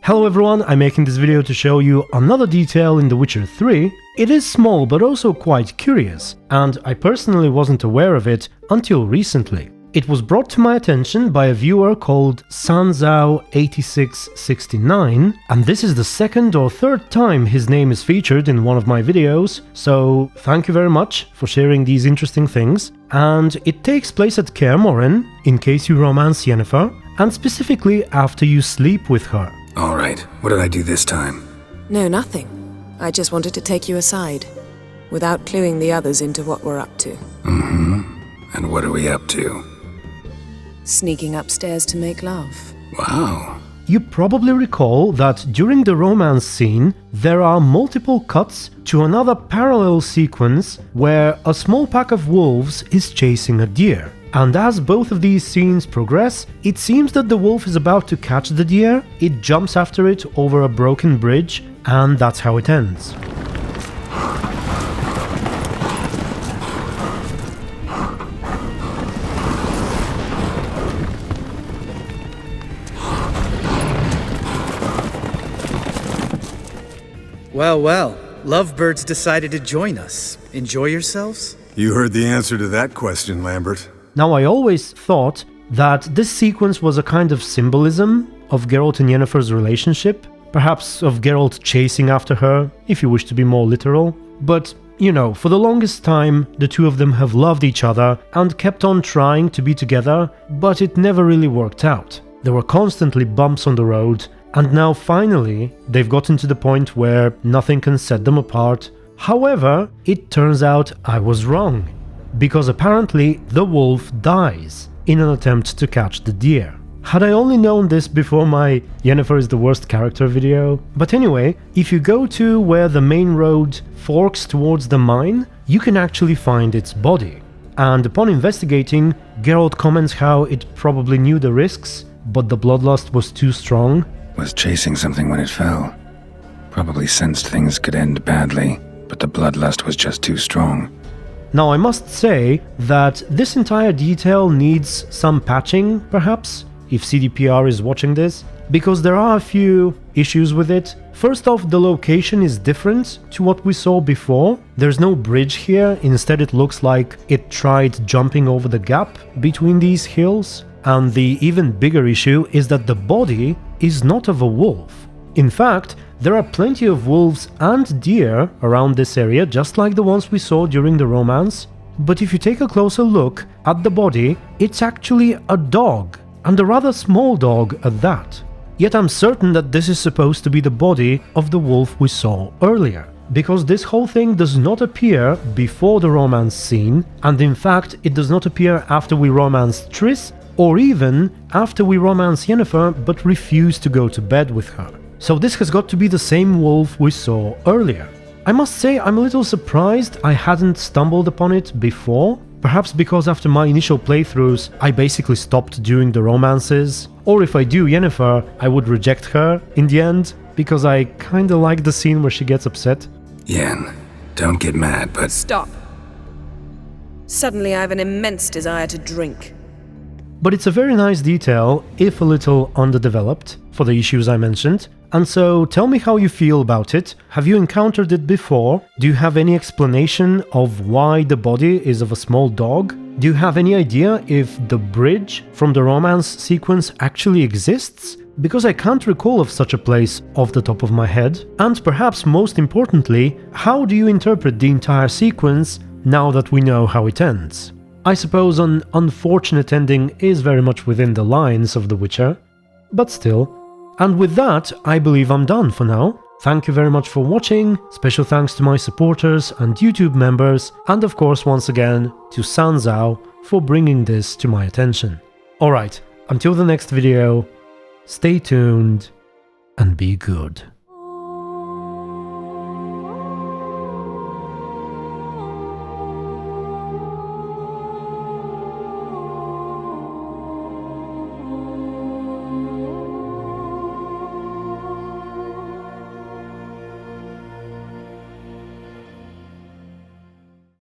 Hello everyone, I'm making this video to show you another detail in The Witcher 3. It is small but also quite curious, and I personally wasn't aware of it until recently. It was brought to my attention by a viewer called Sanzao8669, and this is the second or third time his name is featured in one of my videos, so thank you very much for sharing these interesting things. And it takes place at Kaer Morhen, in case you romance Yennefer, and specifically after you sleep with her. Alright, what did I do this time? No, nothing. I just wanted to take you aside, without cluing the others into what we're up to. And what are we up to? Sneaking upstairs to make love. Wow. You probably recall that during the romance scene, there are multiple cuts to another parallel sequence where a small pack of wolves is chasing a deer. And as both of these scenes progress, it seems that the wolf is about to catch the deer, it jumps after it over a broken bridge, and that's how it ends. Well, well, lovebirds decided to join us. Enjoy yourselves? You heard the answer to that question, Lambert. Now, I always thought that this sequence was a kind of symbolism of Geralt and Yennefer's relationship, perhaps of Geralt chasing after her, if you wish to be more literal. But, you know, for the longest time, the two of them have loved each other and kept on trying to be together, but it never really worked out. There were constantly bumps on the road, and now finally, they've gotten to the point where nothing can set them apart. However, it turns out I was wrong, because apparently the wolf dies in an attempt to catch the deer. Had I only known this before my Yennefer is the worst character video. But anyway, if you go to where the main road forks towards the mine, you can actually find its body. And upon investigating, Geralt comments how it probably knew the risks, but the bloodlust was too strong. Was chasing something when it fell. Probably sensed things could end badly, but the bloodlust was just too strong. Now, I must say that this entire detail needs some patching, perhaps, if CDPR is watching this, because there are a few issues with it. First off, the location is different to what we saw before. There's no bridge here, instead it looks like it tried jumping over the gap between these hills. And the even bigger issue is that the body is not of a wolf. In fact, there are plenty of wolves and deer around this area, just like the ones we saw during the romance. But if you take a closer look at the body, it's actually a dog, and a rather small dog at that. Yet I'm certain that this is supposed to be the body of the wolf we saw earlier, because this whole thing does not appear before the romance scene, and in fact it does not appear after we romance Triss, or even after we romance Yennefer but refuse to go to bed with her. So this has got to be the same wolf we saw earlier. I must say I'm a little surprised I hadn't stumbled upon it before, perhaps because after my initial playthroughs I basically stopped doing the romances, or if I do Yennefer, I would reject her in the end, because I kinda like the scene where she gets upset. Yen, don't get mad, but... Stop. Suddenly I have an immense desire to drink. But it's a very nice detail, if a little underdeveloped, for the issues I mentioned. And so tell me how you feel about it. Have you encountered it before? Do you have any explanation of why the body is of a small dog? Do you have any idea if the bridge from the romance sequence actually exists? Because I can't recall of such a place off the top of my head. And perhaps most importantly, how do you interpret the entire sequence now that we know how it ends? I suppose an unfortunate ending is very much within the lines of The Witcher, but still. And with that, I believe I'm done for now. Thank you very much for watching, special thanks to my supporters and YouTube members, and of course once again to Sanzao for bringing this to my attention. Alright, until the next video, stay tuned and be good.